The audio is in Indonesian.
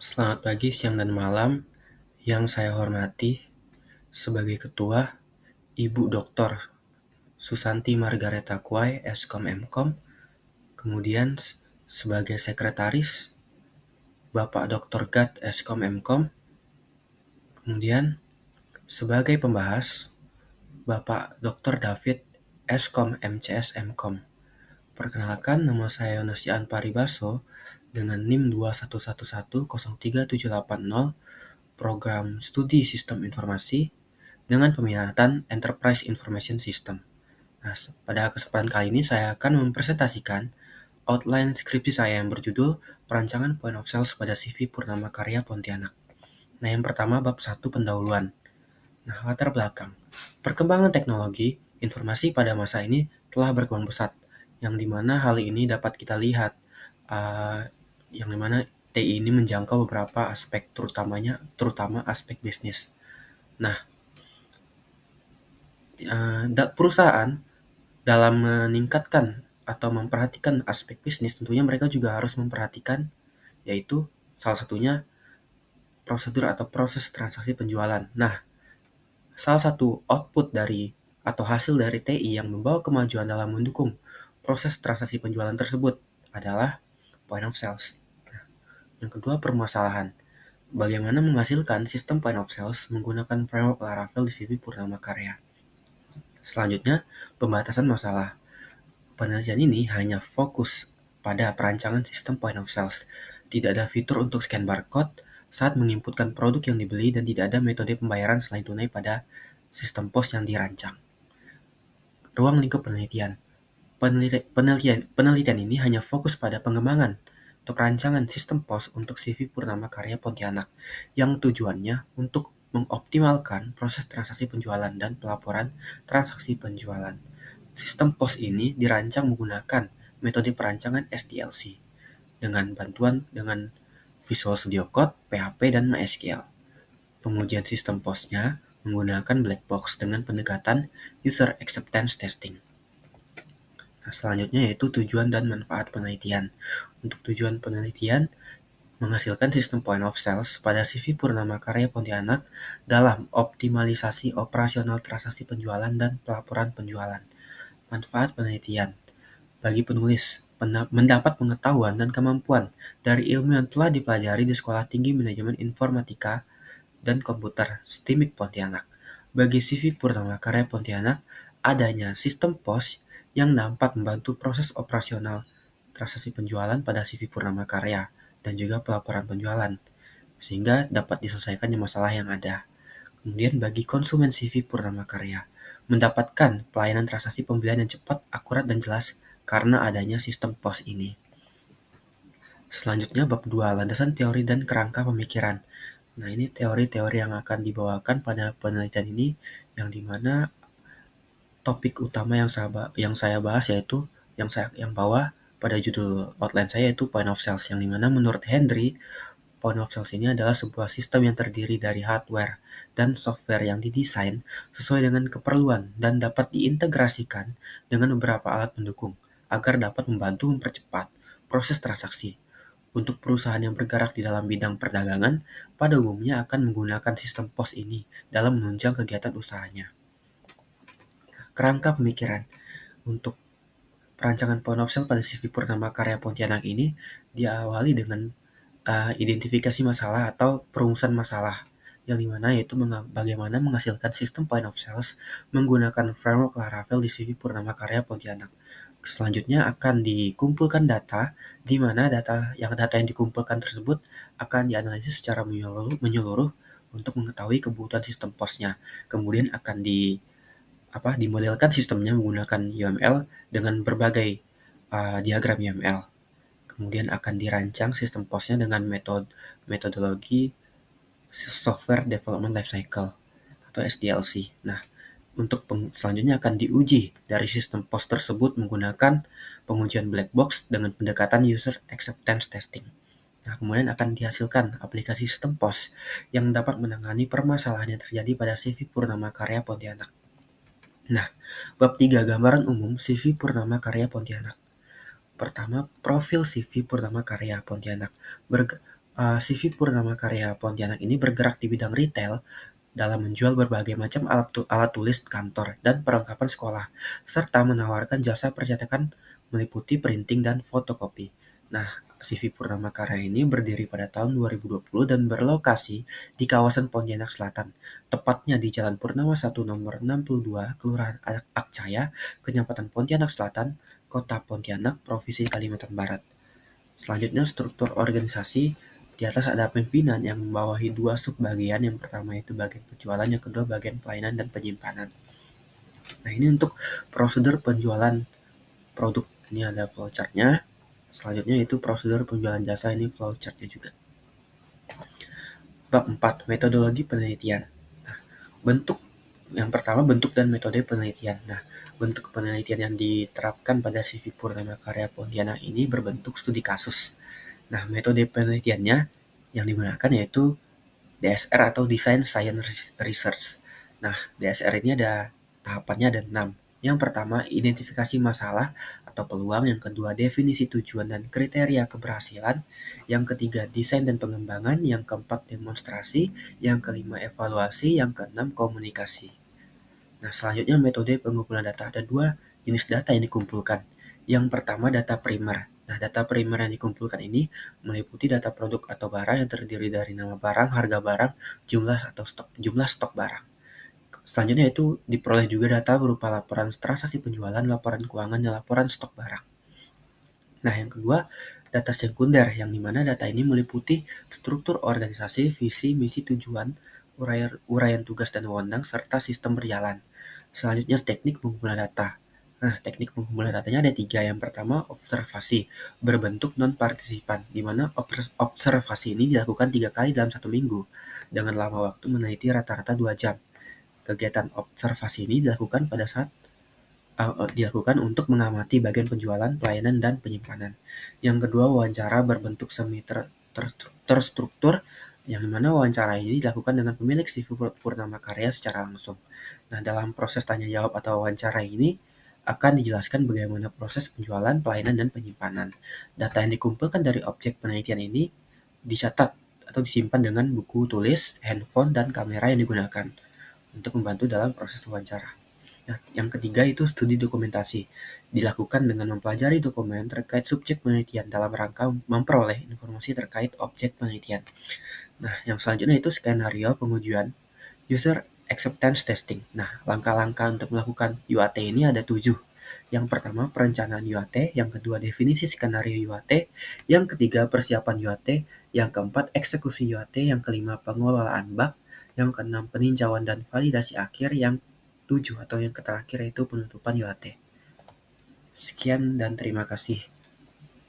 Selamat pagi, siang, dan malam. Yang saya hormati sebagai Ketua, Ibu Dr. Susanti Margareta Kwai, Eskom Mkom. Kemudian sebagai Sekretaris, Bapak Dr. Gat, Eskom Mkom. Kemudian sebagai pembahas, Bapak Dr. David, Eskom MCS Mkom. Perkenalkan, nama saya Yonasian Paribaso dengan NIM 211103780, Program Studi Sistem Informasi dengan peminatan Enterprise Information System. Nah, pada kesempatan kali ini saya akan mempresentasikan outline skripsi saya yang berjudul Perancangan Point of Sales pada CV Purnama Karya Pontianak. Nah, yang pertama bab 1 pendahuluan. Nah, latar belakang. Perkembangan teknologi informasi pada masa ini telah berkembang pesat, yang dimana hal ini dapat kita lihat, yang dimana TI ini menjangkau beberapa aspek, terutama aspek bisnis. Nah, perusahaan dalam meningkatkan atau memperhatikan aspek bisnis, tentunya mereka juga harus memperhatikan, yaitu salah satunya prosedur atau proses transaksi penjualan. Nah, salah satu output dari atau hasil dari TI yang membawa kemajuan dalam mendukung proses transaksi penjualan tersebut adalah point of sales. Nah, yang kedua, permasalahan. Bagaimana menghasilkan sistem point of sales menggunakan framework Laravel di CV Purnama Karya. Selanjutnya, pembatasan masalah. Penelitian ini hanya fokus pada perancangan sistem point of sales. Tidak ada fitur untuk scan barcode saat menginputkan produk yang dibeli dan tidak ada metode pembayaran selain tunai pada sistem POS yang dirancang. Ruang lingkup penelitian. Penelitian ini hanya fokus pada pengembangan atau perancangan sistem POS untuk CV Purnama Karya Pontianak yang tujuannya untuk mengoptimalkan proses transaksi penjualan dan pelaporan transaksi penjualan. Sistem POS ini dirancang menggunakan metode perancangan SDLC dengan Visual Studio Code, PHP, dan MySQL. Pengujian sistem POS-nya menggunakan black box dengan pendekatan User Acceptance Testing. Nah, selanjutnya yaitu tujuan dan manfaat penelitian. Untuk tujuan penelitian, menghasilkan sistem point of sales pada CV Purnama Karya Pontianak dalam optimalisasi operasional transaksi penjualan dan pelaporan penjualan. Manfaat penelitian bagi penulis mendapat pengetahuan dan kemampuan dari ilmu yang telah dipelajari di Sekolah Tinggi Manajemen Informatika dan Komputer STIMIK Pontianak. Bagi CV Purnama Karya Pontianak, adanya sistem POS yang dapat membantu proses operasional transaksi penjualan pada CV Purnama Karya dan juga pelaporan penjualan, sehingga dapat diselesaikan masalah yang ada. Kemudian bagi konsumen CV Purnama Karya, mendapatkan pelayanan transaksi pembelian yang cepat, akurat, dan jelas karena adanya sistem POS ini. Selanjutnya bab 2, landasan teori dan kerangka pemikiran. Nah, ini teori-teori yang akan dibawakan pada penelitian ini, yang dimana topik utama yang saya bahas yaitu yang bawa pada judul outline saya yaitu point of sales, yang dimana menurut Henry, point of sales ini adalah sebuah sistem yang terdiri dari hardware dan software yang didesain sesuai dengan keperluan dan dapat diintegrasikan dengan beberapa alat pendukung agar dapat membantu mempercepat proses transaksi. Untuk perusahaan yang bergerak di dalam bidang perdagangan, pada umumnya akan menggunakan sistem POS ini dalam menunjang kegiatan usahanya. Kerangka pemikiran. Untuk perancangan point of sale pada CV Purnama Karya Pontianak ini diawali dengan identifikasi masalah atau perumusan masalah, yang dimana yaitu bagaimana menghasilkan sistem point of sales menggunakan framework Laravel di CV Purnama Karya Pontianak. Selanjutnya akan dikumpulkan data, di mana data yang dikumpulkan tersebut akan dianalisis secara menyeluruh untuk mengetahui kebutuhan sistem POS-nya. Kemudian akan dimodelkan sistemnya menggunakan UML dengan berbagai diagram UML. Kemudian akan dirancang sistem POS-nya dengan metodologi Software Development Lifecycle atau SDLC. Nah, untuk selanjutnya akan diuji dari sistem POS tersebut menggunakan pengujian black box dengan pendekatan User Acceptance Testing. Nah, kemudian akan dihasilkan aplikasi sistem POS yang dapat menangani permasalahan yang terjadi pada CV Purnama Karya Pontianak. Nah, bab 3, gambaran umum CV Purnama Karya Pontianak. Pertama, profil CV Purnama Karya Pontianak. CV Purnamakarya Pontianak ini bergerak di bidang retail dalam menjual berbagai macam alat tulis kantor dan perlengkapan sekolah, serta menawarkan jasa percetakan meliputi printing dan fotokopi. Nah, CV Purnamakarya ini berdiri pada tahun 2020 dan berlokasi di kawasan Pontianak Selatan, tepatnya di Jalan Purnama 1 nomor 62, Kelurahan Akcaya, Kecamatan Pontianak Selatan, Kota Pontianak, Provinsi Kalimantan Barat. Selanjutnya struktur organisasi, di atas ada pimpinan yang membawahi dua subbagian, yang pertama itu bagian penjualan, yang kedua bagian pelayanan dan penyimpanan. Nah, ini untuk prosedur penjualan produk, ini ada flowchart-nya. Selanjutnya itu prosedur penjualan jasa, ini flowchart-nya juga. Bab 4, metodologi penelitian. Nah, bentuk yang pertama, bentuk dan metode penelitian. Nah, bentuk penelitian yang diterapkan pada CV Purnamakarya Pontianak ini berbentuk studi kasus. Nah, metode penelitiannya yang digunakan yaitu DSR atau Design Science Research. Nah, DSR ini ada tahapannya, ada 6. Yang pertama, identifikasi masalah atau peluang. Yang kedua, definisi tujuan dan kriteria keberhasilan. Yang ketiga, desain dan pengembangan. Yang keempat, demonstrasi. Yang kelima, evaluasi. Yang keenam, komunikasi. Nah, selanjutnya metode pengumpulan data. Ada dua jenis data yang dikumpulkan. Yang pertama, data primer. Nah, data primer yang dikumpulkan ini meliputi data produk atau barang yang terdiri dari nama barang, harga barang, jumlah stok barang. Selanjutnya itu diperoleh juga data berupa laporan transaksi penjualan, laporan keuangan, dan laporan stok barang. Nah, yang kedua, data sekunder, yang dimana data ini meliputi struktur organisasi, visi, misi, tujuan, uraian tugas dan wewenang, serta sistem berjalan. Selanjutnya, teknik pengumpulan data. Nah, teknik pengumpulan datanya ada 3. Yang pertama, observasi berbentuk non-partisipan, di mana observasi ini dilakukan 3 kali dalam 1 minggu, dengan lama waktu meneliti rata-rata 2 jam. Kegiatan observasi ini dilakukan untuk mengamati bagian penjualan, pelayanan, dan penyimpanan. Yang kedua, wawancara berbentuk semi terstruktur, yang dimana wawancara ini dilakukan dengan pemilik CV Purnamakarya secara langsung. Nah, dalam proses tanya jawab atau wawancara ini akan dijelaskan bagaimana proses penjualan, pelayanan, dan penyimpanan. Data yang dikumpulkan dari objek penelitian ini dicatat atau disimpan dengan buku tulis, handphone, dan kamera yang digunakan untuk membantu dalam proses wawancara. Nah, yang ketiga itu studi dokumentasi. Dilakukan dengan mempelajari dokumen terkait subjek penelitian dalam rangka memperoleh informasi terkait objek penelitian. Nah, yang selanjutnya itu skenario pengujian, user acceptance testing. Nah, langkah-langkah untuk melakukan UAT ini ada 7. Yang pertama, perencanaan UAT. Yang kedua, definisi skenario UAT. Yang ketiga, persiapan UAT. Yang keempat, eksekusi UAT. Yang kelima, pengelolaan bug. Yang keenam, peninjauan dan validasi akhir. Yang 7 atau yang terakhir itu penutupan UAT. Sekian dan terima kasih.